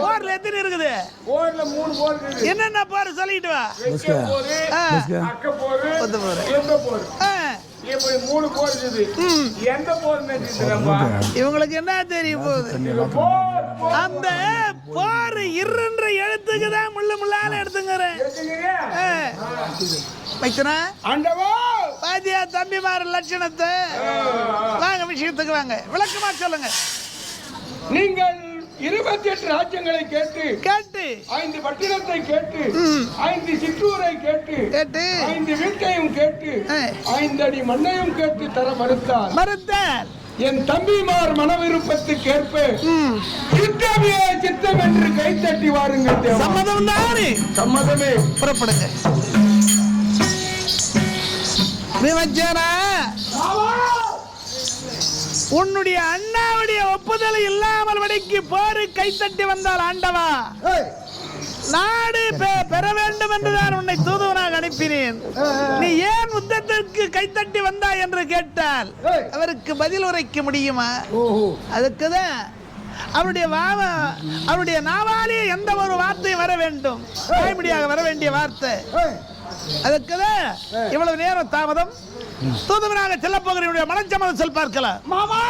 போர்ல எத்தனை இருக்குது? போர்ல 3 போர் இருக்குது. என்னென்ன போர் சொல்லிட்டு வா. போர், அக்க போர், எந்த போர். இப்ப 3 போர் இருக்குது. எந்த போர் தெரியுமா? இவங்களுக்கு என்ன தெரியும் போகுது? அந்த போர் இருன்ற எழுத்துக்கு தான் முள்ளு முள்ளால எடுத்துக்கிறேன். வைத்தனா ஆண்டவா பாத்தியா தம்பிமார் லட்சணத்தை. வாங்க விஷயத்துக்கு வாங்க, விளக்கமா சொல்லுங்க. நீங்கள் 28 ராஜ்யங்களை கேட்டு 5 பட்டினத்தை கேட்டு 5 சிற்றூரை கேட்டு 5 வீட்டையும் கேட்டு 5 அடி மண்ணையும் கேட்டு தர மறுத்தார். என் தம்பிமார் மன விருப்பத்துக்கேற்ப சித்தமே சித்தம் என்று கைத்தட்டி வாருங்கள். சம்மதம் தானே? சம்மதமே. புறப்படுங்க. விமர்சனா, உன்னுடைய அண்ணாவுடைய ஒப்புதல் இல்லாமல் வடிக்கு போரு கைத்தட்டி வந்தால் ஆண்டவா நாடு பெற வேண்டும் என்றுதான் உன்னை தூதுவனாக அனுப்பினேன். நீ ஏன் யுத்தத்திற்கு கைத்தட்டி வந்தாய் என்று கேட்டால் அவருக்கு பதில் உரைக்க முடியுமா? அதுக்குதான் அவருடைய நாவாலே எந்த ஒரு வார்த்தை வர வேண்டும், தாய்மொழியாக வர வேண்டிய வார்த்தை. அதுக்குதான் இவ்வளவு நேரம் தாமதம். தூதுவனாக செல்ல போகிற மனச்சம்மதம் சொல் பார்க்கலாம். மாமா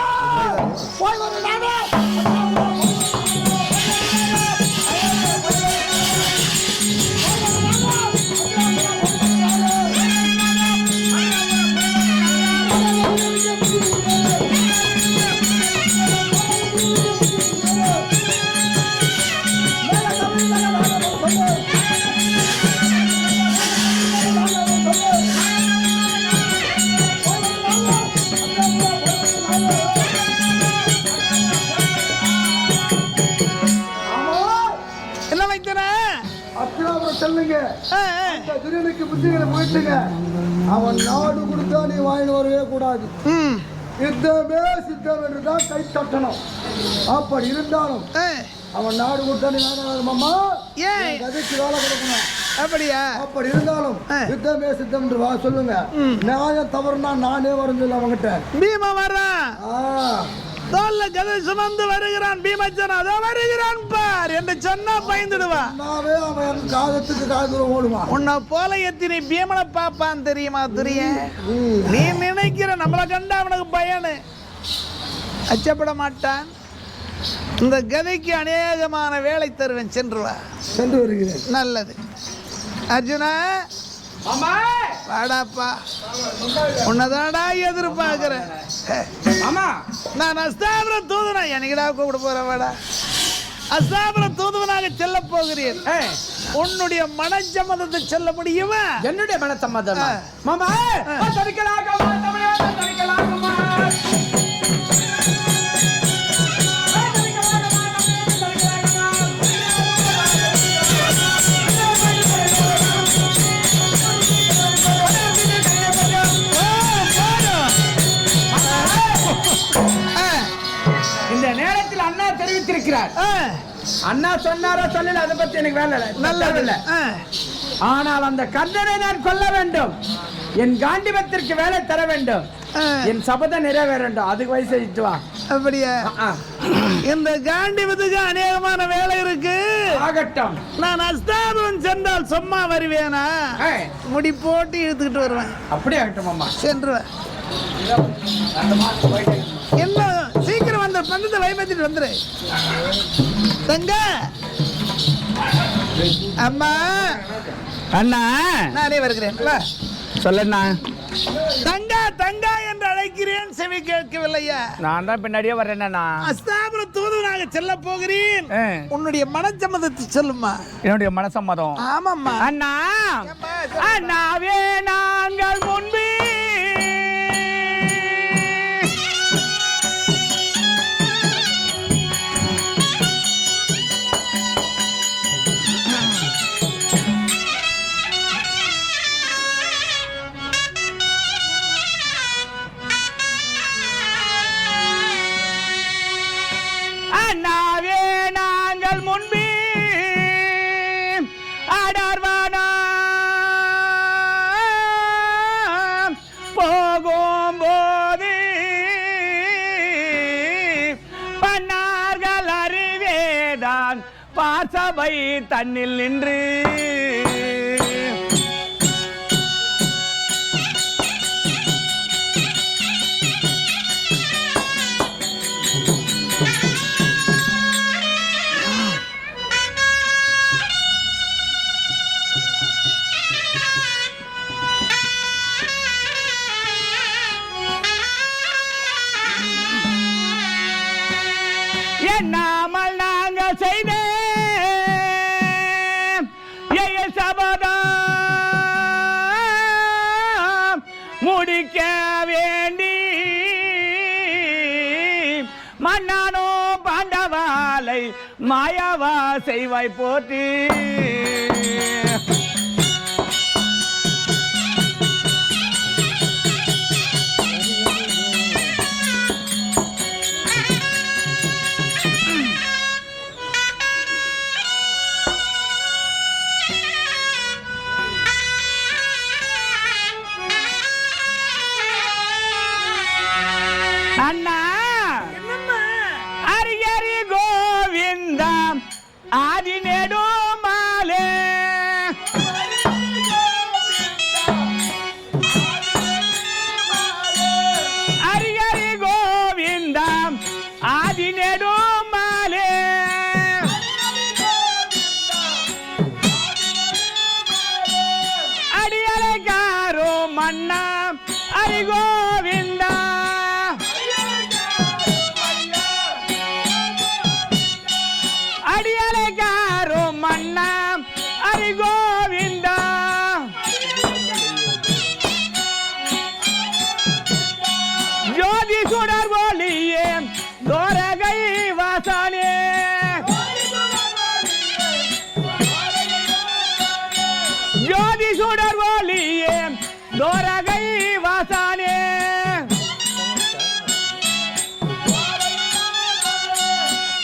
அவன் நாடு கொடுத்தா நீ வாங்கி வரவே கூடாது. யுத்தமே சித்தம் என்றுதான் கை தட்டணும். அப்படி இருந்தாலும் அவன் நாடு கொடுத்தா நீ மாமா கதைக்கு வேலை கொடுக்கணும். அப்படியா? அப்படி இருந்தாலும் யுத்தமே சித்தம் என்று சொல்லுங்க. நியாயம் தவறுனா நானே வரும் சொல்ல அவங்கிட்ட. பீமா வர்றான், தோல்ல கதை சுமந்து வருகிறான். பீமச்சன் அதோ வருகிறான் பார் என்று சொன்னா பயந்துடுவான். அவன் காதத்துக்கு காதூரம் ஓடுவான். உன்னை போல எத்தினி பீமனை பாப்பான் தெரியுமா? தெரியும். நீ நினைக்கிற நம்மளை கண்டா அவனுக்கு பயனு, அச்சப்பட மாட்டான். இந்த கதைக்கு அநேகமான வேலை தருவேன். சென்று வருகிறேன். நல்லது அர்ஜுனா, வாடாப்பா, உன்னதாடா எதிர்பார்க்கிறேன். நான் அஸ்தாபுர தூதுவனா எனக்குடா கூப்பிட போறேன். வாடா, அஸ்தாபுர தூதுவனாக செல்ல போகிறேன். உன்னுடைய மனச்சம்மதத்தை சொல்ல முடியுமா? என்னுடைய மனச்சம்மதம் மாமா. இந்த நேரத்தில் அண்ணா தெரிவித்திருக்கிறார். அண்ணா சொன்னாரோ சொல்லல, அதை பத்தி எனக்கு வேலை நல்லதில்லை. ஆனால் அந்த கர்ணனை நான் கொல்ல வேண்டும், என் காண்டிபத்திற்கு வேலை தர வேண்டும், என் சபதம் நிறைவேற வேண்டும். அதுக்கு வயசு வா. அப்படியா? இந்த காண்டிபத்துக்கு அநேகமான வேலை இருக்கு. ஆகட்டும். நான் அஸ்தாபுரம் சென்றால் சும்மா வருவேனா? முடி போட்டு இழுத்துக்கிட்டு வருவேன். அப்படியே ஆகட்டும் அம்மா. சென்றுவேன். என்ன சீக்கிரம் வந்து பந்தத்தை வைபத்திட்டு வந்துரு. தங்க அம்மா, அண்ணா நானே வருகிறேன். சொல்லண்ணா. தங்கா தங்கா என்று அழைக்கிறேன், செவி கேட்கவில்லையா? நான் தான் பின்னாடியே வரேன்னா. அஸ்தாபுர தூதுவனாக செல்ல போகிறேன். உன்னுடைய மனச்சம்மதத்தை சொல்லுமா? என்னுடைய மனசம்மதம். ஆமாம்மா. அண்ணா, அண்ணாவே நாங்கள் முன்பே பாசபை தன்னில் நின்று என்னாமல் நாங்கள் செய்த சபதம் முடிக்க வேண்டி மன்னானோ பாண்டவாலை மாயவா செய்வாய் போற்றி அண்ணா அரியரி கோவிந்தம் ஆதி நெடுமாலே அரியரி கோவிந்தம் ஆதி நெடுமாலே அடியலைக்காரோ மன்னா அரி கோவிந்தா அடியலைக்காரோ மன்னா அரி கோவிந்தா ஜோதி சுடர் ஒளியே தோரகை வாசனே ஜோதி சுடர் ஒளியே தோரகை வாசனே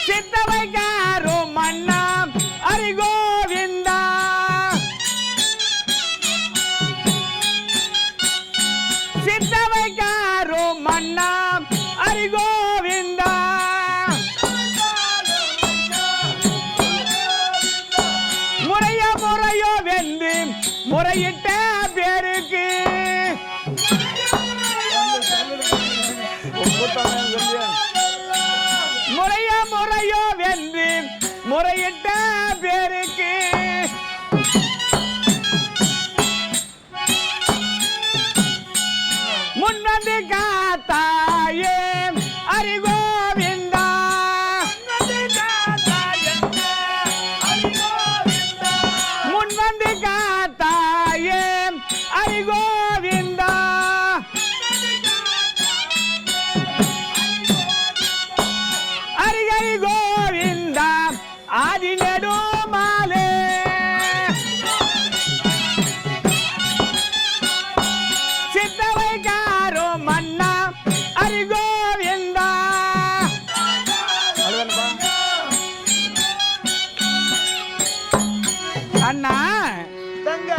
சித்தவைக்காரோ மன்னா அரி கோவிந்தா சித்தவைக்காரோ மன்னா அரி கோவிந்தா முறையோ வெந்து முறையிட்ட பேருக்கு முறையோ வென்று முறையிட்ட பேருக்கு முன்வந்து காத்தாயே அரி கோவிந்தா முன்வந்து காத்தாயே அரி கோவிந்தா அரிகரி கோவிந்தா ஆதி நெடுமாலே சித்தவைக்காரோ மன்னா அரி கோவிந்தா அண்ணா தங்க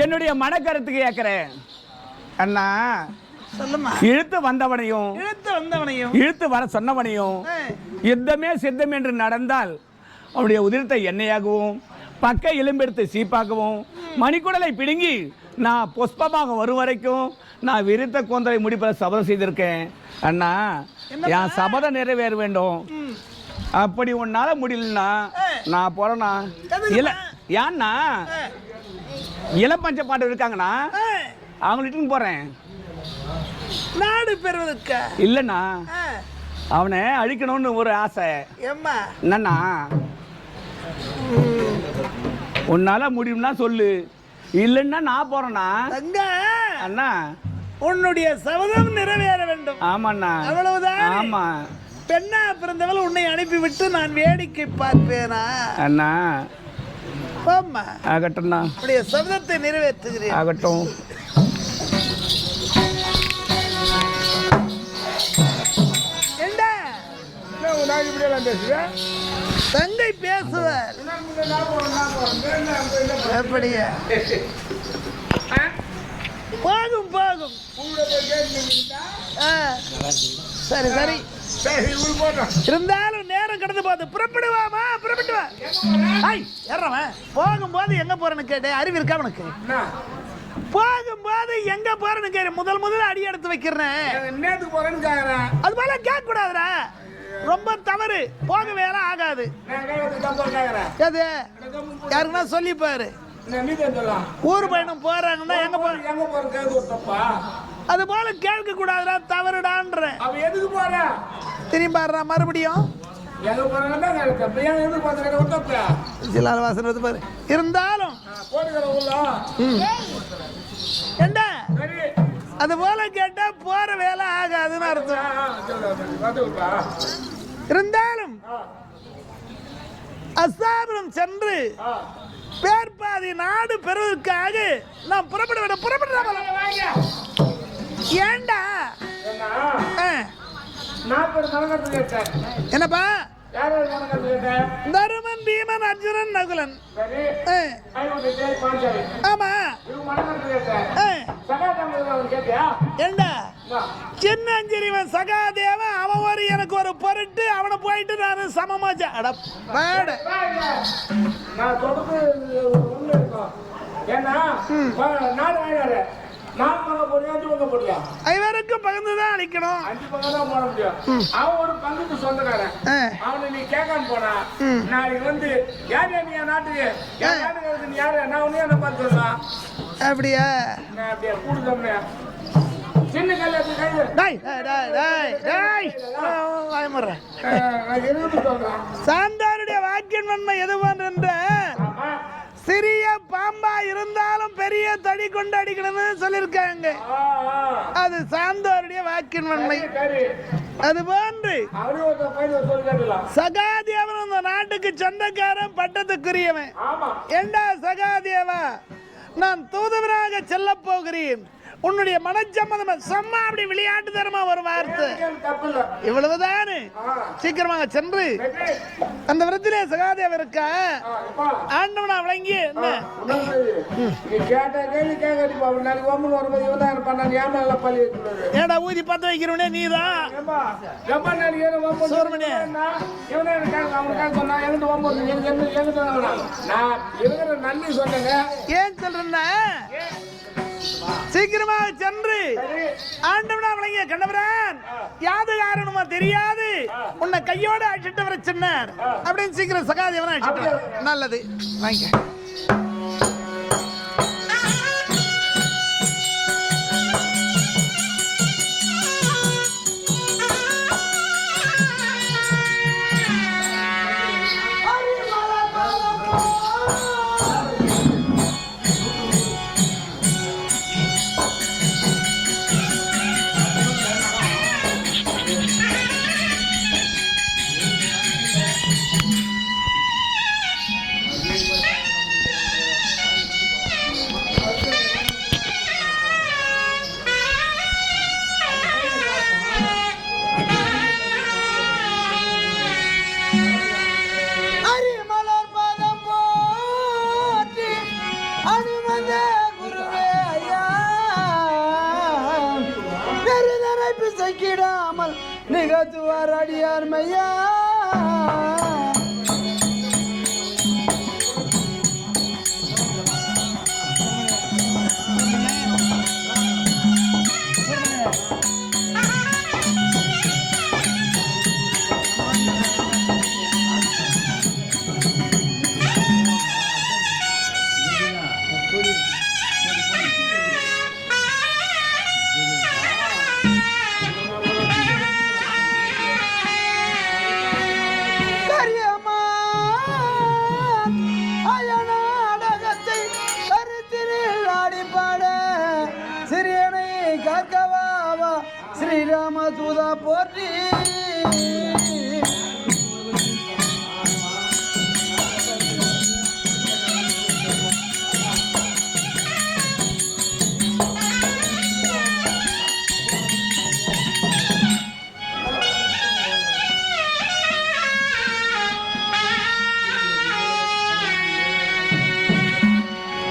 என்னுடைய மனக்கருத்துக்கு கேட்கிறேன் அண்ணா சொல்லுமா. இழுத்து வந்தவனையும் இழுத்து வர சொன்னவனையும் யுத்தமே சித்தம் என்று நடந்தால் அவனுடைய உதிரத்தை எண்ணெயாகவும் பக்க எலும்பெடுத்து சீப்பாகவும் மணிக்குடலை பிடுங்கி நான் புஷ்பமாக வரும் வரைக்கும் நான் விரித்த கூந்தலை முடிப்பதை சபதம் செய்திருக்கேன் அண்ணா. என் சபதம் நிறைவேற வேண்டும். அப்படி உன்னால முடியலன்னா நான் போறேண்ணா. ஏன்னா இளம் பஞ்ச பாட்டு இருக்காங்கண்ணா, அவங்கள்ட்ட போறேன். நாடு பெறுவதற்கு இல்லைண்ணா, அவனை அழிக்கணும்னு ஒரு ஆசை. என்னண்ணா, உன்னால முடியும்னா சொல்லு, இல்லைன்னா நான் போறேண்ணா. அண்ணா உன்னுடைய சபதம் நிறைவேற வேண்டும். ஆமாண்ணா, அவ்வளவுதான். ஆமா. பெண்ணா பிறந்தவள் உன்னை அனுப்பிவிட்டு நான் வேடிக்கை பார்ப்பேனா? அண்ணா போம்மா. ஆகட்டும்ண்ணா, உன்னுடைய சபதத்தை நிறைவேற்றுகிறேன். ஆகட்டும். தங்கை பேசுவார். அப்படியா? போகும் போகும். சரி சரி, இருந்தாலும் நேரம் நேரம் கடந்து போகுது. புறப்படுவாமா? புறப்பட்டு வா. ஐய் ஏறவன் போகும்போது எங்க போறேன்னு கேட்டேன். அறிவு இருக்கா உனக்கு? போகும்போது எங்க போறேன்னு கேட்க முதல் அடி எடுத்து வைக்கிறேன். என்னத்துக்கு போறேன்னு கேக்குறேன். அது போல கேட்க கூடாதுடா. ரொம்ப தவறு. போக வேலை ஆகாது. அது யாருக்குன்னா சொல்லி பாரு. ஊர் பயணம் போறாங்கன்னா எங்க போற அது போல கேட்க கூடாதுடா. தவறுடான்ற எதுக்கு போற திரும்பி பாடுறா மறுபடியும் சில வாசனை பாரு. இருந்தாலும் என்ன அது போல கேட்டா போற வேலை ஆகாதுன்னு அர்த்தம். இருந்தாலும் அஸ்தாபுரம் சென்று பேர்பாதி நாடு பெறுவதற்காக நாம் புறப்படுறா. ஏண்டா என்னப்பா? தருமன், பீமன், அர்ஜுனன், நகுலன். ஆமா ஏண்டா சின்னஞ்சிறிவன் சகாதேவன் அவன் ஒரு எனக்கு ஒரு பொருட்டு அவனை போயிட்டு நான் சமமாச்சா. ஐவருக்கும் பகிர்ந்துதான் அளிக்கணும். 5 பங்கு தான் போட முடியும். அவன் ஒரு பங்குக்கு சொந்தக்காரன். அவனை நீ கேட்காம போனா நாளைக்கு வந்து யார் நீ நாட்டுக்கு நீ யாரு நான் உன்னையே என்ன பார்த்து சொல்லலாம். அப்படியா? நான் அப்படியே கூடுதம்னே சின்ன கல்யாணத்து சாந்தாருடைய வாக்கின் நன்மை எதுவான் என்ற சிறிய பாம்பா இருந்தாலும் பெரிய தடி கொண்டு அடிக்கணும்னு சொல்லிருக்காங்க. அது சாந்தோருடைய வாக்கின் நன்மை. அது போன்று சகாதேவன் அந்த நாட்டுக்கு சொந்தக்காரன், பட்டத்துக்குரியவன். ஏண்டா சகாதேவா, நான் தூதுவராக செல்ல போகிறேன். உன்னுடைய மனச்சம்மதம் சும்மா அப்படி விளையாட்டு தரமா ஒரு வார்த்தை இவ்வளவுதானு. சீக்கிரமாக சென்று அந்த விரத்திலே சகாதேவ இருக்கா ஆண்டவனா விளங்கி ஏடா ஊதி பத்த வைக்கிறவனே நீதான். ஏன் சொல்றேன்னா சீக்கிரமாக சென்று ஆண்டவனா விளங்கிய கண்டவரன் யாது காரணமா தெரியாது உன்னை கையோட அழைச்சிட்டு வர சொன்னார் அப்படின்னு சீக்கிரம் சகாதேவனை அழைச்சிட்டு. நல்லது வாங்க. நிகழ்த்துவார் அடியார் மையா. ஸ்ரீராம தூதா போற்றி.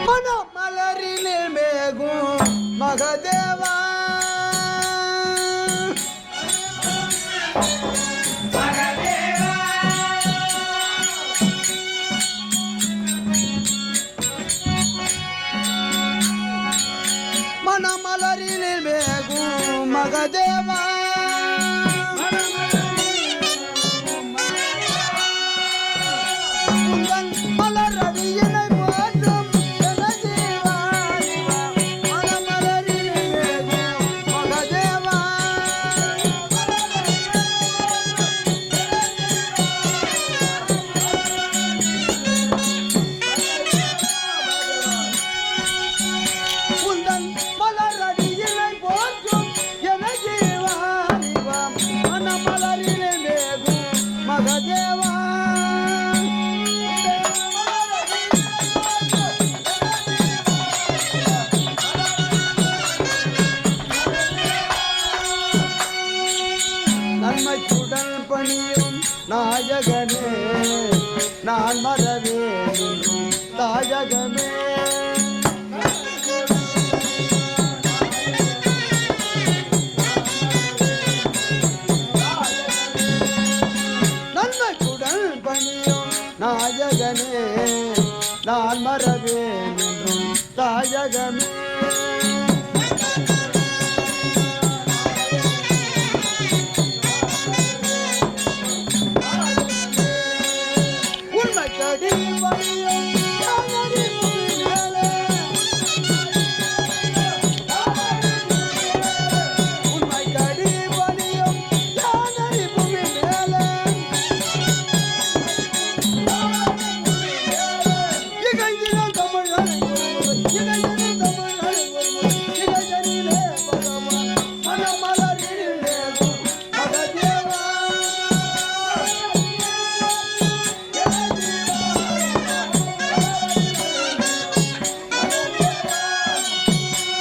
மனமலரினில் மேகும் மகதேவா உந்தன் மலரடியினை போற்றும் ஜனஜீவா மனமலரிலே மகதேவா உந்தன் மலரடியினை போற்றும் ஜனஜீவா மனமலரிலே மகதேவா நன்மைக்குடல் பணியும் நாயகனே நான் மறவேன் தாயகமே நன்மைக்குடல் பணியும் நாயகனே நான் மறவேன் என்றும் தாயகமே உண்மைக்கடி பணியும் யானடி புவி மேலே உண்மைக்கடி பணியும் யானடி புவி மேலே இகைதினம் தமிழனை இகைதினம் தமிழனை இகைதனிலே பகவான் மனமலரிலே மகதேவா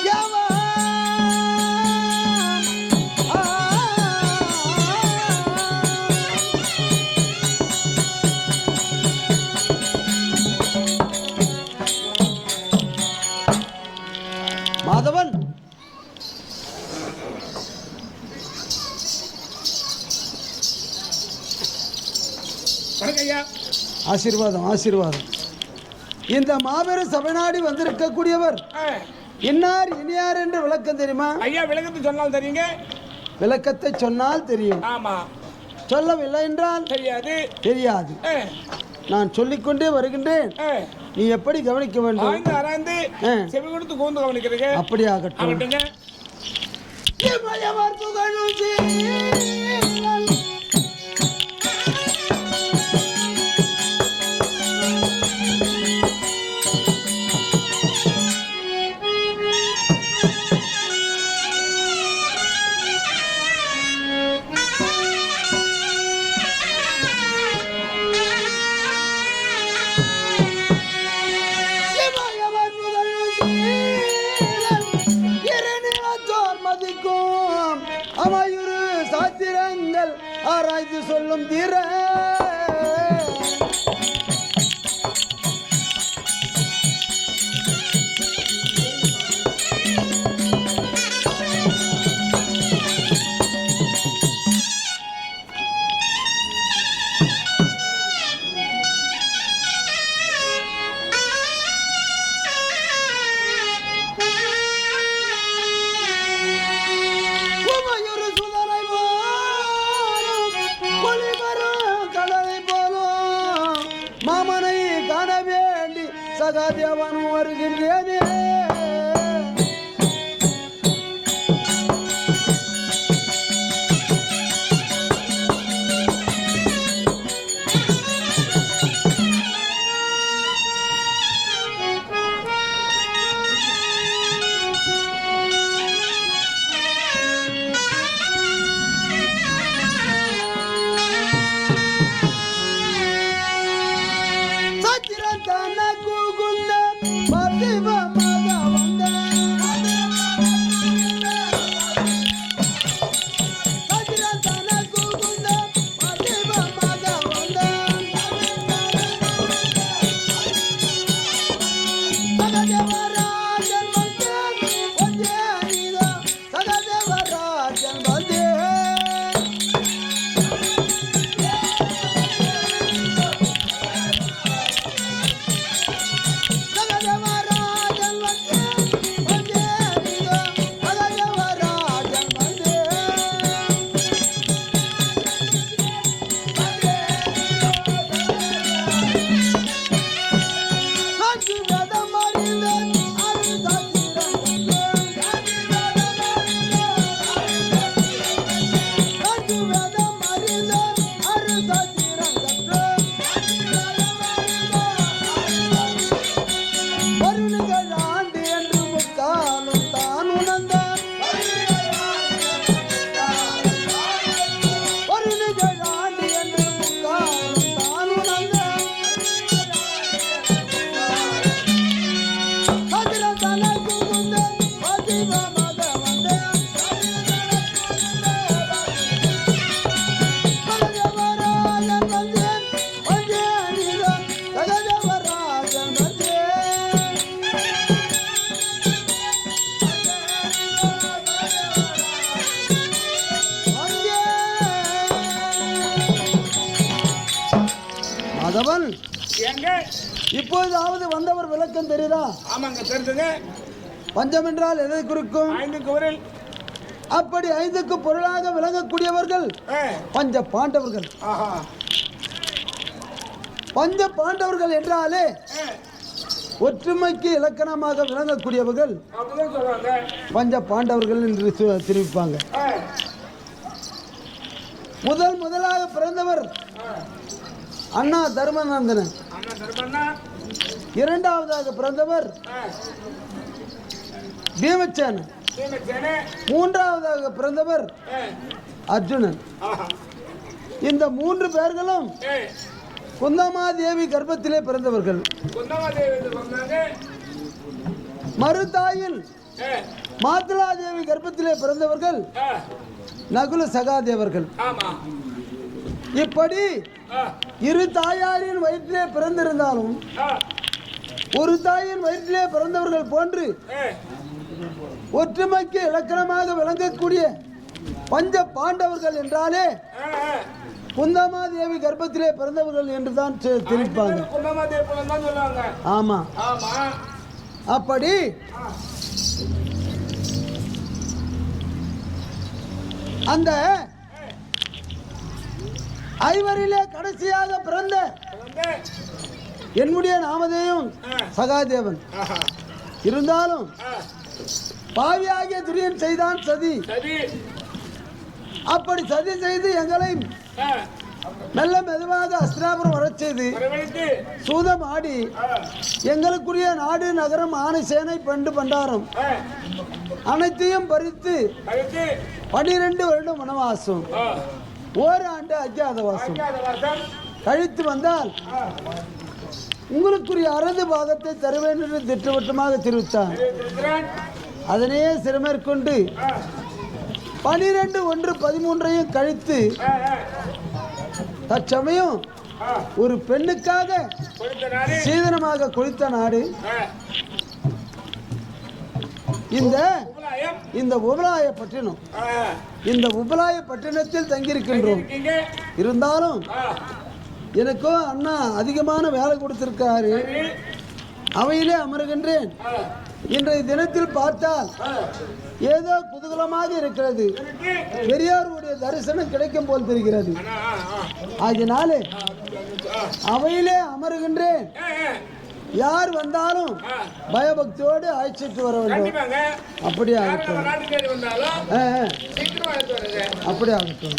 யாவா மாதவன் வணக்கம் ஐயா. ஆசீர்வாதம் ஆசீர்வாதம் இந்த மாபெரும் சபை நாடி வந்திருக்கக்கூடியவர் இன்னார் இனியார் என்று விளக்கம் தெரியுமா? ஐயா விளக்கத்தை சொன்னால் தெரியுங்க. விளக்கத்தை சொன்னால் தெரியும், ஆமா சொல்லவில்லை என்றால் தெரியாது. தெரியாது. நான் சொல்லிக்கொண்டே வருகின்றேன், நீ எப்படி கவனிக்க வேண்டும்? ஆய்ந்து ஆராய்ந்து செவி கொடுத்து கூர்ந்து கவனிக்கிறீங்க. அப்படியாகட்டும். ஆகட்டுங்க. இமயவர் புகழும் சீலன் இமயவர் புகழும் சீலன் இருநிலத்தோர் மதிக்கும் அமையுறு சாத்திரங்கள் ஆராய்ந்து சொல்லும் தீர உமையுறு சுடரை போலும் ஒளிவரும் கடலை போலும் மாமனை காண வேண்டி சகாதேவன் வருகின்றேனே. சத்திரத்தன கூகுந்த பதிவ மத எங்க இப்போதாவது வந்தவர் விளக்கம் தெரியுதா? ஆமாங்க தெரிஞ்சுங்க. பஞ்சம் என்றால் எதை குறிக்கும்? 5 பொருள். அப்படி 5க்கு பொருளாக விளங்கக்கூடியவர்கள் பஞ்ச பாண்டவர்கள். பஞ்ச பாண்டவர்கள் என்றாலே ஒற்றுமைக்கு இலக்கணமாக விளங்கக்கூடியவர்கள் பஞ்ச பாண்டவர்கள் என்று தெரிவிப்பாங்க. முதலாக பிறந்தவர் அண்ணா தர்மநந்தனன். இரண்டாவதாக பிறந்தவர் பீமசேனன். மூன்றாவதாக பிறந்தவர் அர்ஜுனன். இந்த 3 பேர்களும் குந்தமாதேவி கர்ப்பத்திலே பிறந்தவர்கள். மறுதாயில் மாதுளாதேவி கர்ப்பத்திலே பிறந்தவர்கள் நகுல சகாதேவர்கள். இப்படி இரு தாயாரின் வயிற்றிலே பிறந்திருந்தாலும் ஒரு தாயின் வயிற்றிலே பிறந்தவர்கள் போன்று ஒற்றுமைக்கு இலக்கணமாக விளங்கக்கூடிய பஞ்ச பாண்டவர்கள் என்றாலே குந்தமாதேவி கர்ப்பத்திலே பிறந்தவர்கள் என்றுதான் தெரிவிப்பாங்க. ஆமா. அப்படி அந்த ஐவரிலே கடைசியாக பிறந்த என்னுடைய நாமதேயம் சகாதேவன். இருந்தாலும் பாவியாகிய துரியன் செய்தான் சதி. அப்படி சதி செய்து எங்களை மெல்ல மெதுவாக அஸ்திராபுரம் வரச் செய்து சூதம் ஆடி எங்களுக்குரிய நாடு நகரம் ஆணை சேனை பண்டு பண்டாரம் அனைத்தையும் பறித்து 12 வருடம் வனவாசம், ஓராண்டு அஜாதவாசம் கழித்து வந்தால் உங்களுக்குரிய அரது பாகத்தை தருவேன் என்று திட்டவட்டமாக தெரிவித்தார். அதனையே சிறமேற்கொண்டு 12/1/13 கழித்து தற்சமயம் ஒரு பெண்ணுக்காக சீதனமாக கொடுத்த நாடு இந்த உபலாயப்பட்டினம். இந்த உபலாயப்பட்டினத்தில் தங்கியிருக்கின்றோம். இருந்தாலும் எனக்கோ அண்ணா அதிகமான வேலை கொடுத்திருக்காரு. அவையிலே அமருகின்றேன். இன்றைய தினத்தில் பார்த்தால் ஏதோ குதூகலமாக இருக்கிறது. பெரியாருடைய தரிசனம் கிடைக்கும் போல் தெரிகிறது. ஆகினாலே அவையிலே அமருகின்றேன். யார் வந்தாலும் பயபக்தியோடு அழைச்சிட்டு வர வேண்டும். அப்படி ஆகட்டும், அப்படி ஆகட்டும்.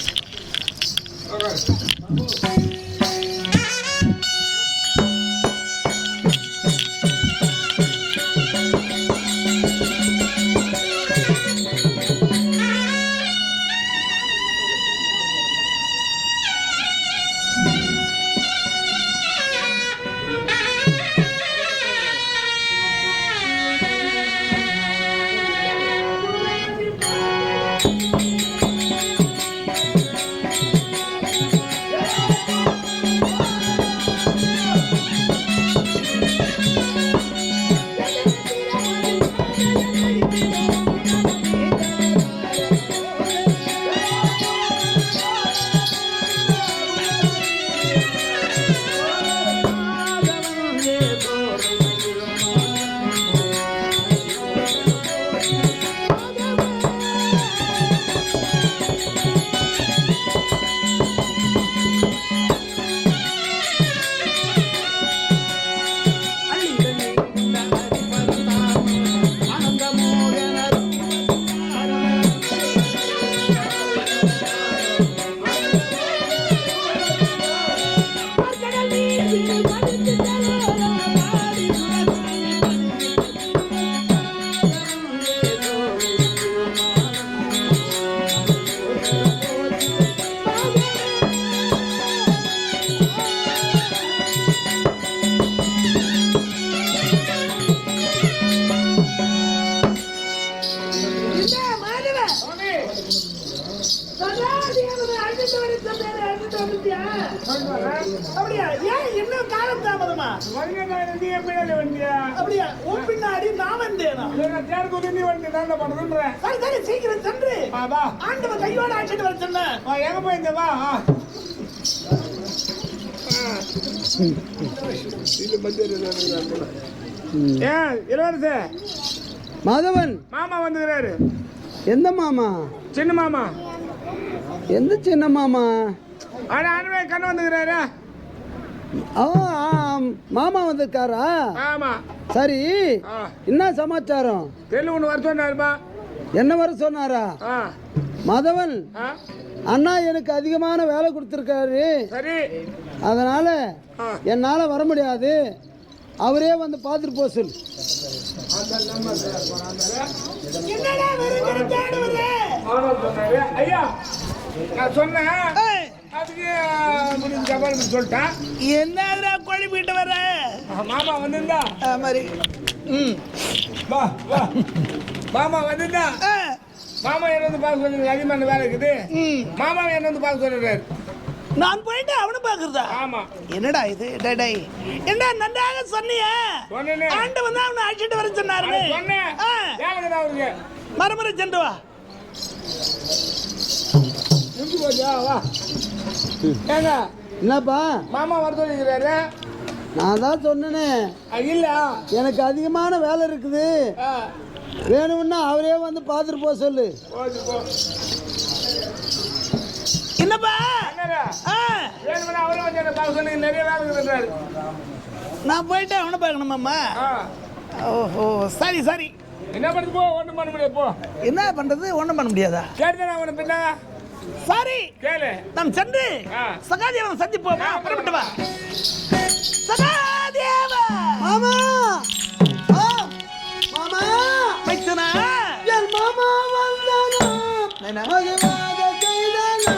அப்படியா? ஏன் இன்னும் காலம் தாமதமா? அப்படியா? உன் பின்னாடி நான் வந்தேனா? சரி சரி, சீக்கிரம் சென்று ஆண்டவன் கையோட ஆட்சிட்டு வர சொன்ன. எங்க போயிருந்த வா. ஏன் இளவரசே மாதவன் மாமா வந்துக்கிறாரு. எந்த மாமா? சின்ன மாமா. எந்த சின்ன மாமா? அண்ணே கண்ணு வந்துக்கிறாரு. மாமா வந்திருக்காரா? ஆமா. சரி, என்ன சமாச்சாரம்? தெரியல, ஒன்று வர சொன்னாருமா. என்ன வர சொன்னாரா? மாதவன், அண்ணா எனக்கு அதிகமான வேலை கொடுத்துருக்காரு. சரி, அதனால என்னால வர முடியாது, அவரே வந்து பார்த்துட்டு போக சொல்லு. ஐயா நான் சொன்னேன், அதுக்கு சொல்லிட்டேன். என்ன கோழி போயிட்டு வர மாமா வந்திருந்தா மாதிரி வா வா மாமா வந்திருந்தா மாமா என்ன வந்து பார்க்க சொல்லுங்க. அதிகமான வேலை இருக்குது. மாமா என்ன வந்து பார்க்க சொல்றாரு. நான் போயிட்டு அவனை பாக்குறதா? ஆமா. என்னடா இது? டேய் என்ன நன்றாக சொன்னியே. ஆண்டு வந்து அவனை அழைச்சிட்டு வர சொன்னாரு. சொன்னேன். அவருக்கு மறுமுறை சென்று வா. வா ஏங்க என்னப்பா மாமா வர சொல்லிக்கிறாரு. நான் தான் சொன்னேனே, இல்ல எனக்கு அதிகமான வேலை இருக்குது, வேணும்னா அவரே வந்து பார்த்துட்டு போக சொல்லு. என்னப்பா அவரே வந்து பார்க்க சொல்லி நிறைய வேலை இருக்குன்றாரு. நான் போயிட்டு அவனை பார்க்கணுமாம்மா? ஓஹோ, சரி சரி. என்ன பண்ணுறது? போ, ஒன்றும் பண்ண முடியாது. போ. என்ன பண்றது? ஒன்றும் பண்ண முடியாதா? கேட்டுதான் அவனை பின்ன. சரி, கேளு. நாம் சென்று சகாதேவனை சந்திப்போமா? புறப்பட்டு வா. சகாதேவா மாமா, மாமா மைத்துனா, என் மாமா வந்தானா மகிழ்வாக செய்தானா.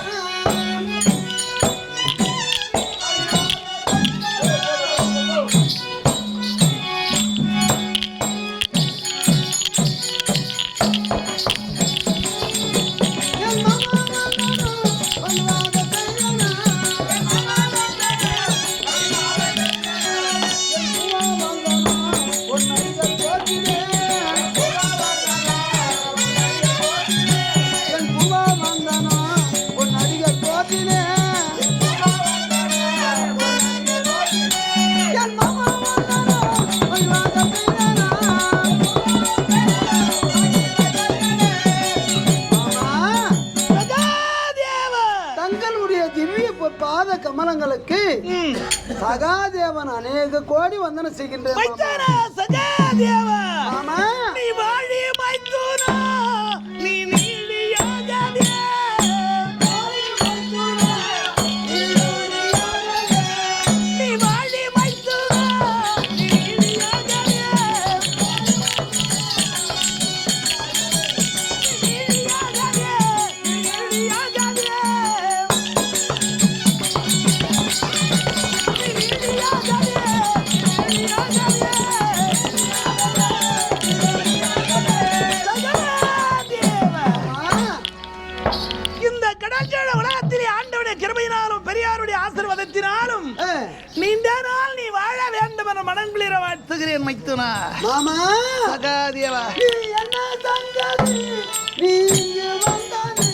பாத கமலங்களுக்கு சகாதேவன் அநேக கோடி வந்தனம் செய்கின்றேன். சகாதேவா, ஆமா, நீ வாழி மைத்துனா, நீ நீலியாகவே, நீ வாழி மைத்துனா, நீ நீலியாகவே, கிருபையினாலும் பெரியாருடைய ஆசீர்வாதத்தினாலும் நீண்ட நாள் நீ வாழ வேண்டும் என மனங்குளிர வாழ்த்துகிறேன் மைத்துனா. மாமா சகாதேவா, என்ன தங்கதி நீ இங்கு வந்தானே.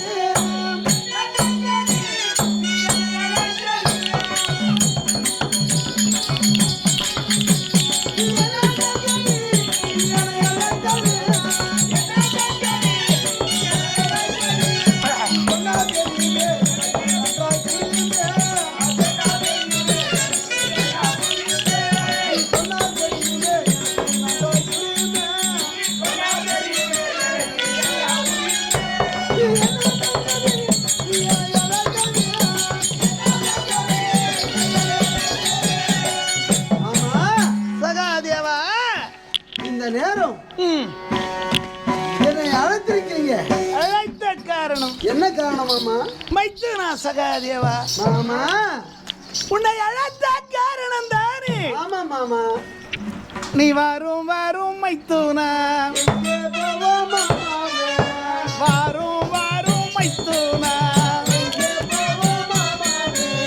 நேரம் என்னை அழைத்திருக்கீங்க, அழைத்த காரணம் என்ன காரணம் மாமா? மைத்துனா சகாதேவா, மாமா உன்னை அழைத்த காரணம் தானே? ஆமா மாமா. நீ வரும் வரும் மைத்துனா,